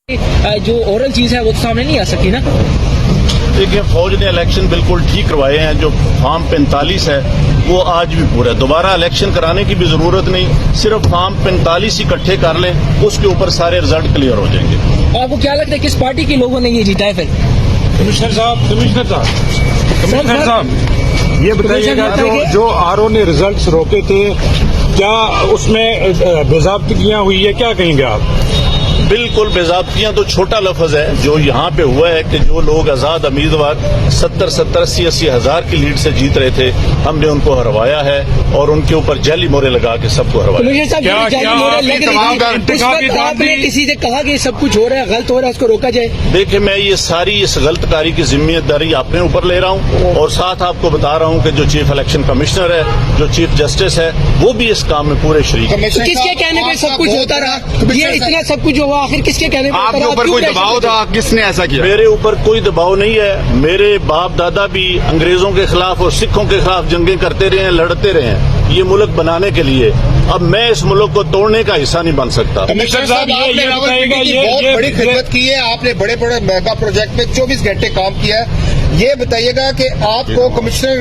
جو اورل چیز ہے وہ تو سامنے نہیں آ سکتی نا. دیکھیں فوج نے الیکشن بالکل ٹھیک کروائے ہیں. جو فارم 45 ہے وہ آج بھی پورا ہے. دوبارہ الیکشن کرانے کی بھی ضرورت نہیں. صرف فارم 45 اکٹھے کر لیں, اس کے اوپر سارے رزلٹ کلیئر ہو جائیں گے. آپ کو کیا لگتا ہے کس پارٹی کے لوگوں نے یہ جیتا ہے پھر؟ کمشنر صاحب یہ بتائیے گا جو آر او نے ریزلٹس روکے تھے کیا اس میں باضابطگیاں ہوئی ہے, کیا کہیں گے آپ؟ بالکل باضابطگیاں تو چھوٹا لفظ ہے. جو یہاں پہ ہوا ہے کہ جو لوگ آزاد امیدوار 70-80 ہزار کی لیڈ سے جیت رہے تھے, ہم نے ان کو ہروایا ہے اور ان کے اوپر جعلی مورے لگا کے سب کو ہروایا. آپ نے کسی سے کہا کہ سب کچھ ہو رہا ہے, غلط ہو رہا ہے, اس کو روکا جائے؟ دیکھیں میں یہ ساری اس غلط کاری کی ذمہ داری اپنے اوپر لے رہا ہوں, اور ساتھ آپ کو بتا رہا ہوں کہ جو چیف الیکشن کمشنر ہے, جو چیف جسٹس ہے, وہ بھی اس کام میں پورے شریک ہیں. کس کے کہنے پہ سب کچھ ہوتا رہا؟ یہ اتنا سب کچھ ہوا آخر کس کے کہنے پہ؟ آپ کے اوپر کوئی دباؤ تھا؟ کس نے ایسا کیا؟ میرے اوپر کوئی دباؤ نہیں ہے. میرے باپ دادا بھی انگریزوں کے خلاف اور سکھوں کے خلاف جنگیں کرتے رہے ہیں, لڑتے رہے ہیں یہ ملک بنانے کے لیے. اب میں اس ملک کو توڑنے کا حصہ نہیں بن سکتا. کمشنر صاحب آپ نے راولپنڈی کی بہت بڑی خدمت کی ہے, آپ نے بڑے بڑے میگا پروجیکٹ میں 24 گھنٹے کام کیا ہے. یہ بتائیے گا کہ آپ کو کمشنر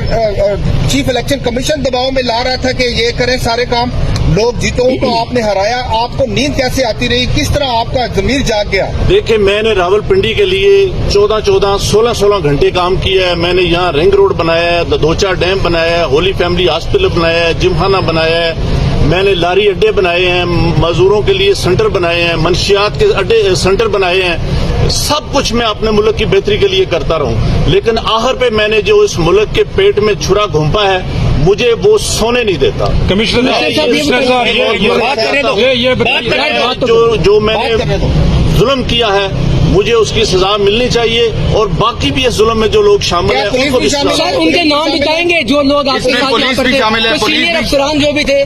چیف الیکشن کمیشن دباؤ میں لا رہا تھا کہ یہ کریں سارے کام, لوگ جیتوں تو آپ نے ہرایا. آپ کو نیند کیسے آتی رہی, کس طرح آپ کا ضمیر جاگ گیا؟ دیکھیں میں نے راولپنڈی کے لیے 16 گھنٹے کام کیا ہے. میں نے یہاں رنگ روڈ بنایا ہے, دودھوچا ڈیم بنایا ہے, ہولی فیملی ہاسپٹل بنایا ہے, جمخانہ بنایا ہے, میں نے لاری اڈے بنائے ہیں, مزدوروں کے لیے سینٹر بنائے ہیں, منشیات کے اڈے سینٹر بنائے ہیں. سب کچھ میں اپنے ملک کی بہتری کے لیے کرتا رہوں, لیکن آخر پہ میں نے جو اس ملک کے پیٹ میں چھرا گھونپا ہے مجھے وہ سونے نہیں دیتا. کمشنر جو میں نے ظلم کیا ہے مجھے اس کی سزا ملنی چاہیے, اور باقی بھی اس ظلم میں جو لوگ شامل ہیں ان کو بھی. سر ان کے نام بتائیں گے جو لوگ آپ کے ساتھ پولیس بھی شامل ہے, سینئر افسران جو بھی تھے؟